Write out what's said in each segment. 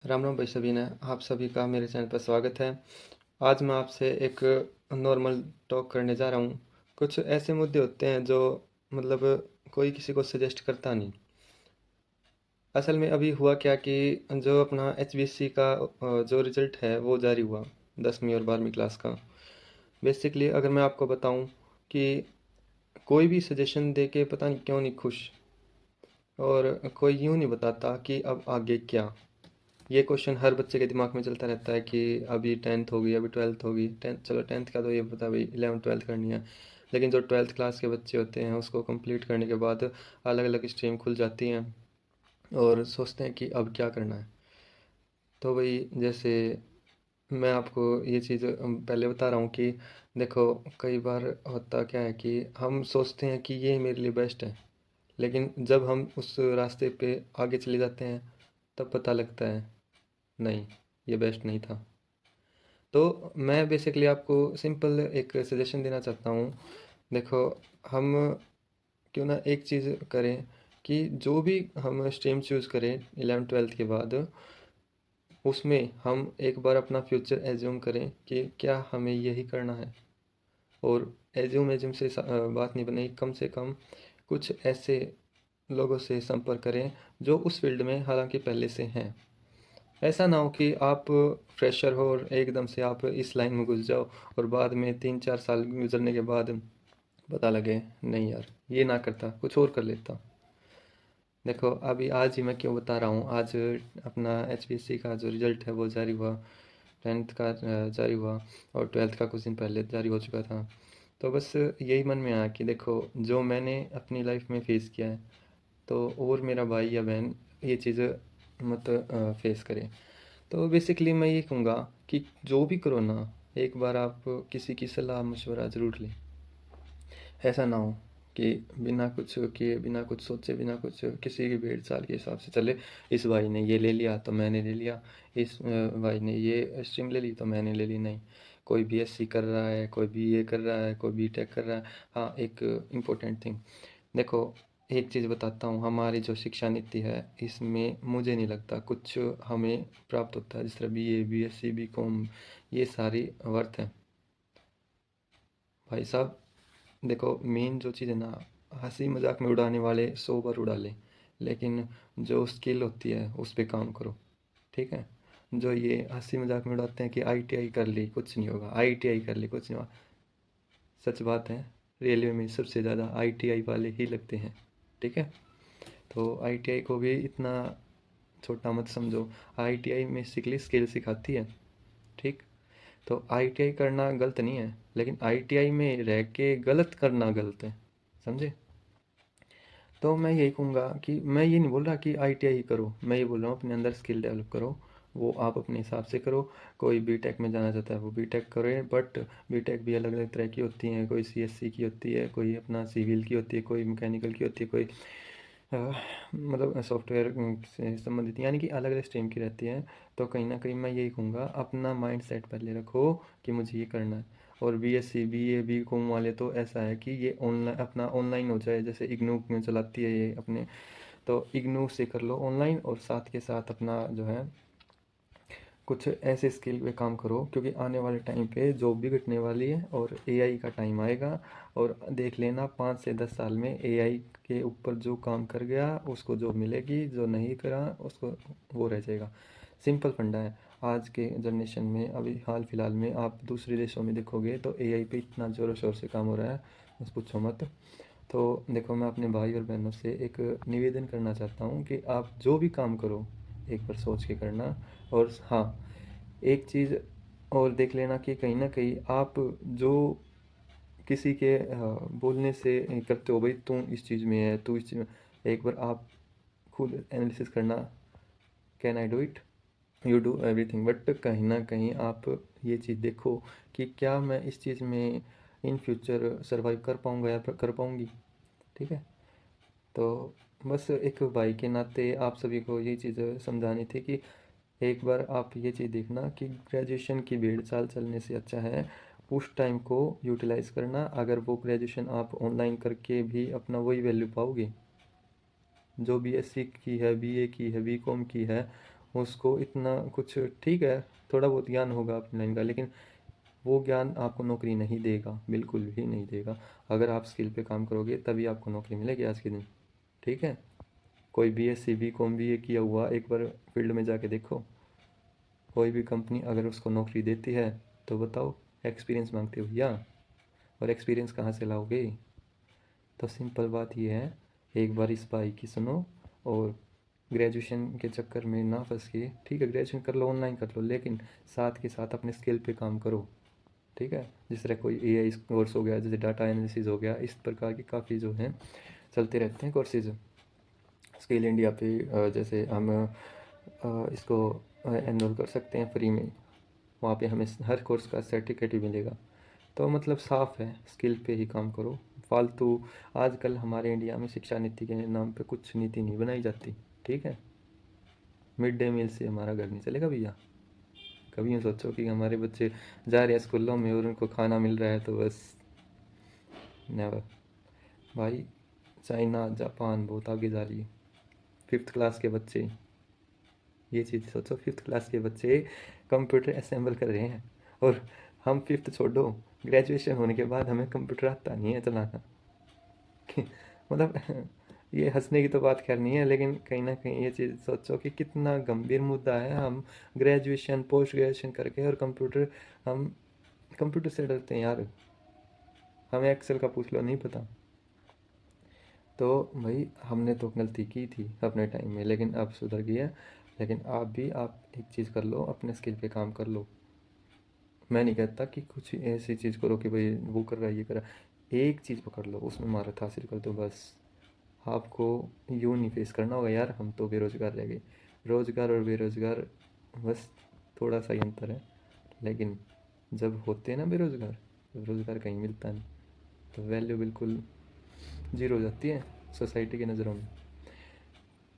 राम राम भाई सभी ने आप सभी का मेरे चैनल पर स्वागत है। आज मैं आपसे एक नॉर्मल टॉक करने जा रहा हूँ। कुछ ऐसे मुद्दे होते हैं जो मतलब कोई किसी को सजेस्ट करता नहीं। असल में अभी हुआ क्या कि जो अपना HBSC का जो रिज़ल्ट है वो जारी हुआ 10वीं और 12वीं क्लास का। बेसिकली अगर मैं आपको बताऊँ कि कोई भी सजेशन दे के पता नहीं क्यों नहीं खुश, और कोई यूँ नहीं बताता कि अब आगे क्या। ये क्वेश्चन हर बच्चे के दिमाग में चलता रहता है कि अभी 10th होगी, अभी 12th होगी। 10th चलो, 10th का तो ये पता भाई 11th 12th करनी है। लेकिन जो 12th क्लास के बच्चे होते हैं उसको कंप्लीट करने के बाद अलग अलग स्ट्रीम खुल जाती हैं और सोचते हैं कि अब क्या करना है। तो भाई जैसे मैं आपको ये चीज़ पहले बता रहा हूँ कि देखो, कई बार होता क्या है कि हम सोचते हैं कि ये मेरे लिए बेस्ट है, लेकिन जब हम उस रास्ते पे आगे चले जाते हैं तब पता लगता है नहीं, ये बेस्ट नहीं था। तो मैं बेसिकली आपको सिंपल एक सजेशन देना चाहता हूँ। देखो, हम क्यों ना एक चीज़ करें कि जो भी हम स्ट्रीम चूज़ करें 11th 12th के बाद, उसमें हम एक बार अपना फ्यूचर एज्यूम करें कि क्या हमें यही करना है। और एज्यूम एज्यूम से बात नहीं बनेगी, कम से कम कुछ ऐसे लोगों से संपर्क करें जो उस फील्ड में हालांकि पहले से हैं। ऐसा ना हो कि आप फ्रेशर हो और एकदम से आप इस लाइन में घुस जाओ और बाद में 3-4 साल गुजरने के बाद पता लगे नहीं यार, ये ना करता, कुछ और कर लेता। देखो, अभी आज ही मैं क्यों बता रहा हूँ, आज अपना HPSC का जो रिज़ल्ट है वो जारी हुआ। 10th का जारी हुआ और 12th का कुछ दिन पहले जारी हो चुका था। तो बस यही मन में आया कि देखो, जो मैंने अपनी लाइफ में फेस किया है, तो और मेरा भाई या बहन ये चीज़ मत फेस करे। तो बेसिकली मैं ये कहूँगा कि जो भी करो ना, एक बार आप किसी की सलाह मशवरा ज़रूर लें। ऐसा ना हो कि बिना कुछ किए, बिना कुछ सोचे, बिना कुछ किसी की भेड़ चाल के हिसाब से चले। इस भाई ने ये ले लिया तो मैंने ले लिया, इस भाई ने ये स्ट्रीम ले ली तो मैंने ले ली। नहीं, कोई BSc कर रहा है, कोई BA कर रहा है, कोई B.Tech कर रहा है। हाँ, एक इम्पोर्टेंट थिंग, देखो, एक चीज़ बताता हूँ, हमारी जो शिक्षा नीति है इसमें मुझे नहीं लगता कुछ हमें प्राप्त होता है। जिस तरह BA BSc B.Com, ये सारी वर्थ है भाई साहब। देखो, मेन जो चीज़ है ना, हंसी मजाक में उड़ाने वाले 100 बार उड़ा लें, लेकिन जो स्किल होती है उस पे काम करो। ठीक है? जो ये हंसी मजाक में उड़ाते हैं कि ITI कर ली कुछ नहीं होगा, ITI कर ली कुछ नहीं होगा, सच बात है। रेलवे में सबसे ज़्यादा ITI वाले ही लगते हैं। ठीक है? तो ITI को भी इतना छोटा मत समझो। ITI बेसिकली स्किल सिखाती है। ठीक? तो ITI करना गलत नहीं है, लेकिन ITI में रह के गलत करना गलत है। समझे? तो मैं यही कहूँगा कि मैं ये नहीं बोल रहा कि ITI ही करो, मैं ये बोल रहा हूँ अपने अंदर स्किल डेवलप करो। वो आप अपने हिसाब से करो। कोई B.Tech में जाना चाहता है वो B.Tech करे, बट B.Tech भी अलग अलग तरह की होती हैं। कोई CSC की होती है, कोई अपना सिविल की होती है, कोई मैकेनिकल की होती है, कोई अ, मतलब सॉफ्टवेयर से संबंधित, यानी कि अलग अलग स्ट्रीम की रहती है। तो कहीं ना कहीं मैं यही कहूँगा, अपना माइंड सेट पहले रखो कि मुझे ये करना है। और BSc BA B.Com वाले तो ऐसा है कि ये ऑनलाइन, अपना ऑनलाइन हो जाए, जैसे इग्नू में चलाती है ये अपने, तो इग्नू से कर लो ऑनलाइन, और साथ के साथ अपना जो है कुछ ऐसे स्किल पे काम करो, क्योंकि आने वाले टाइम पे जॉब भी घटने वाली है और AI का टाइम आएगा। और देख लेना, 5 से 10 साल में AI के ऊपर जो काम कर गया उसको जॉब मिलेगी, जो नहीं करा उसको वो रह जाएगा। सिंपल फंडा है। आज के जनरेशन में, अभी हाल फिलहाल में आप दूसरे देशों में देखोगे तो AI पे इतना ज़ोरों शोर से काम हो रहा है, बस पूछो मत। तो देखो, मैं अपने भाई और बहनों से एक निवेदन करना चाहता हूँ कि आप जो भी काम करो एक बार सोच के करना। और हाँ, एक चीज़ और देख लेना कि कहीं ना कहीं आप जो किसी के बोलने से करते हो, भाई तू इस चीज़ में है, तू इस चीज़ में, एक बार आप खुद एनालिसिस करना, can I do it, you do everything, but कहीं ना कहीं आप ये चीज़ देखो कि क्या मैं इस चीज़ में इन फ्यूचर सर्वाइव कर पाऊँगा या कर पाऊँगी। ठीक है? तो बस एक भाई के नाते आप सभी को ये चीज़ समझानी थी कि एक बार आप ये चीज़ देखना कि ग्रेजुएशन की भीड़ चाल चलने से अच्छा है उस टाइम को यूटिलाइज़ करना। अगर वो ग्रेजुएशन आप ऑनलाइन करके भी अपना वही वैल्यू पाओगे जो BSc की है, BA की है, B.Com की है, उसको इतना कुछ ठीक है, थोड़ा बहुत ज्ञान होगा अपनी लाइन का, लेकिन वो ज्ञान आपको नौकरी नहीं देगा, बिल्कुल भी नहीं देगा। अगर आप स्किल पे काम करोगे तभी आपको नौकरी मिलेगी आज के दिन, ठीक है। कोई बीएससी बीकॉम बीए किया हुआ एक बार फील्ड में जाके देखो, कोई भी कंपनी अगर उसको नौकरी देती है तो बताओ एक्सपीरियंस मांगते हो भैया, और एक्सपीरियंस कहाँ से लाओगे? तो सिंपल बात ये है, एक बार इस भाई की सुनो, और ग्रेजुएशन के चक्कर में ना फंस के, ठीक है ग्रेजुएशन कर लो, ऑनलाइन कर लो, लेकिन साथ के साथ अपने स्किल पे काम करो, ठीक है। जिस तरह कोई एआई कोर्स हो गया, जैसे डाटा एनालिसिस हो गया, इस प्रकार की काफ़ी जो हैं चलते रहते हैं कोर्सेज स्किल इंडिया पे। जैसे हम इसको एनरोल कर सकते हैं फ्री में, वहाँ पे हमें हर कोर्स का सर्टिफिकेट भी मिलेगा। तो मतलब साफ है, स्किल पे ही काम करो। फालतू आजकल हमारे इंडिया में शिक्षा नीति के नाम पे कुछ नीति नहीं बनाई जाती, ठीक है। मिड डे मील से हमारा घर नहीं चलेगा भैया। कभी यूँ सोचो कि हमारे बच्चे जा रहे हैं स्कूलों में और उनको खाना मिल रहा है, तो बस नेवर। भाई चाइना जापान बहुत आगे जा रही है, 5th क्लास के बच्चे, ये चीज़ सोचो, 5th क्लास के बच्चे कंप्यूटर असेंबल कर रहे हैं, और हम 5th छोड़ो, ग्रेजुएशन होने के बाद हमें कंप्यूटर आता नहीं है चलाना। मतलब ये हंसने की तो बात खैर नहीं है, लेकिन कहीं ना कहीं ये चीज़ सोचो कि कितना गंभीर मुद्दा है। हम ग्रेजुएशन पोस्ट ग्रेजुएशन करके और हम कंप्यूटर से डरते हैं यार, हमें एक्सेल का पूछ लो नहीं पता। तो भाई हमने तो गलती की थी अपने टाइम में, लेकिन अब सुधर गया। लेकिन आप एक चीज़ कर लो, अपने स्किल पे काम कर लो। मैं नहीं कहता कि कुछ ऐसी चीज़ करो कि भाई वो कर रहा है ये कर रहा है, एक चीज़ पकड़ लो, उसमें महारत हासिल कर दो बस। आपको यूँ नहीं फेस करना होगा यार हम तो बेरोज़गार रह गए। रोज़गार और बेरोज़गार बस थोड़ा सा ही अंतर है, लेकिन जब होते हैं ना बेरोज़गार, तो रोज़गार कहीं मिलता नहीं, तो वैल्यू बिल्कुल ज़ीरो हो जाती है सोसाइटी की नज़रों में।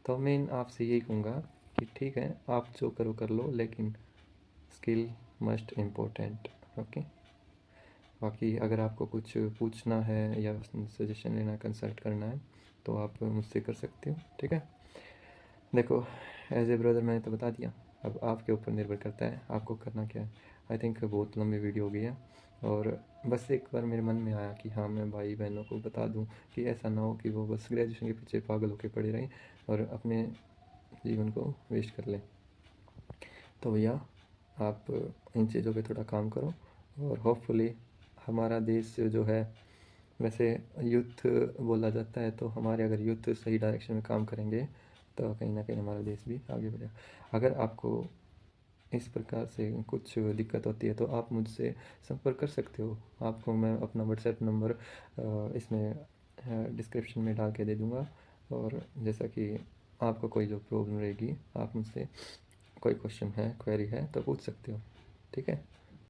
तो मैं आपसे यही कहूँगा कि ठीक है आप जो करो कर लो, लेकिन स्किल मस्ट इम्पोर्टेंट, ओके। बाकी अगर आपको कुछ पूछना है या सजेशन लेना, कंसल्ट करना है, तो आप मुझसे कर सकते हो, ठीक है। देखो एज ए ब्रदर मैंने तो बता दिया, अब आपके ऊपर निर्भर करता है आपको करना क्या है। आई थिंक बहुत लंबी वीडियो हो गई है, और बस एक बार मेरे मन में आया कि हाँ मैं भाई बहनों को बता दूं कि ऐसा ना हो कि वो बस ग्रेजुएशन के पीछे पागल होकर पड़े रहें और अपने जीवन को वेस्ट कर लें। तो भैया आप इन चीज़ों पे थोड़ा काम करो, और होपफुली हमारा देश जो है, वैसे यूथ बोला जाता है, तो हमारे अगर यूथ सही डायरेक्शन में काम करेंगे तो कहीं ना कहीं हमारा देश भी आगे बढ़ेगा। अगर आपको इस प्रकार से कुछ दिक्कत होती है तो आप मुझसे संपर्क कर सकते हो। आपको मैं अपना व्हाट्सएप नंबर इसमें डिस्क्रिप्शन में डाल के दे दूँगा, और जैसा कि आपको कोई जो प्रॉब्लम रहेगी आप मुझसे कोई क्वेश्चन है क्वेरी है तो पूछ सकते हो, ठीक है।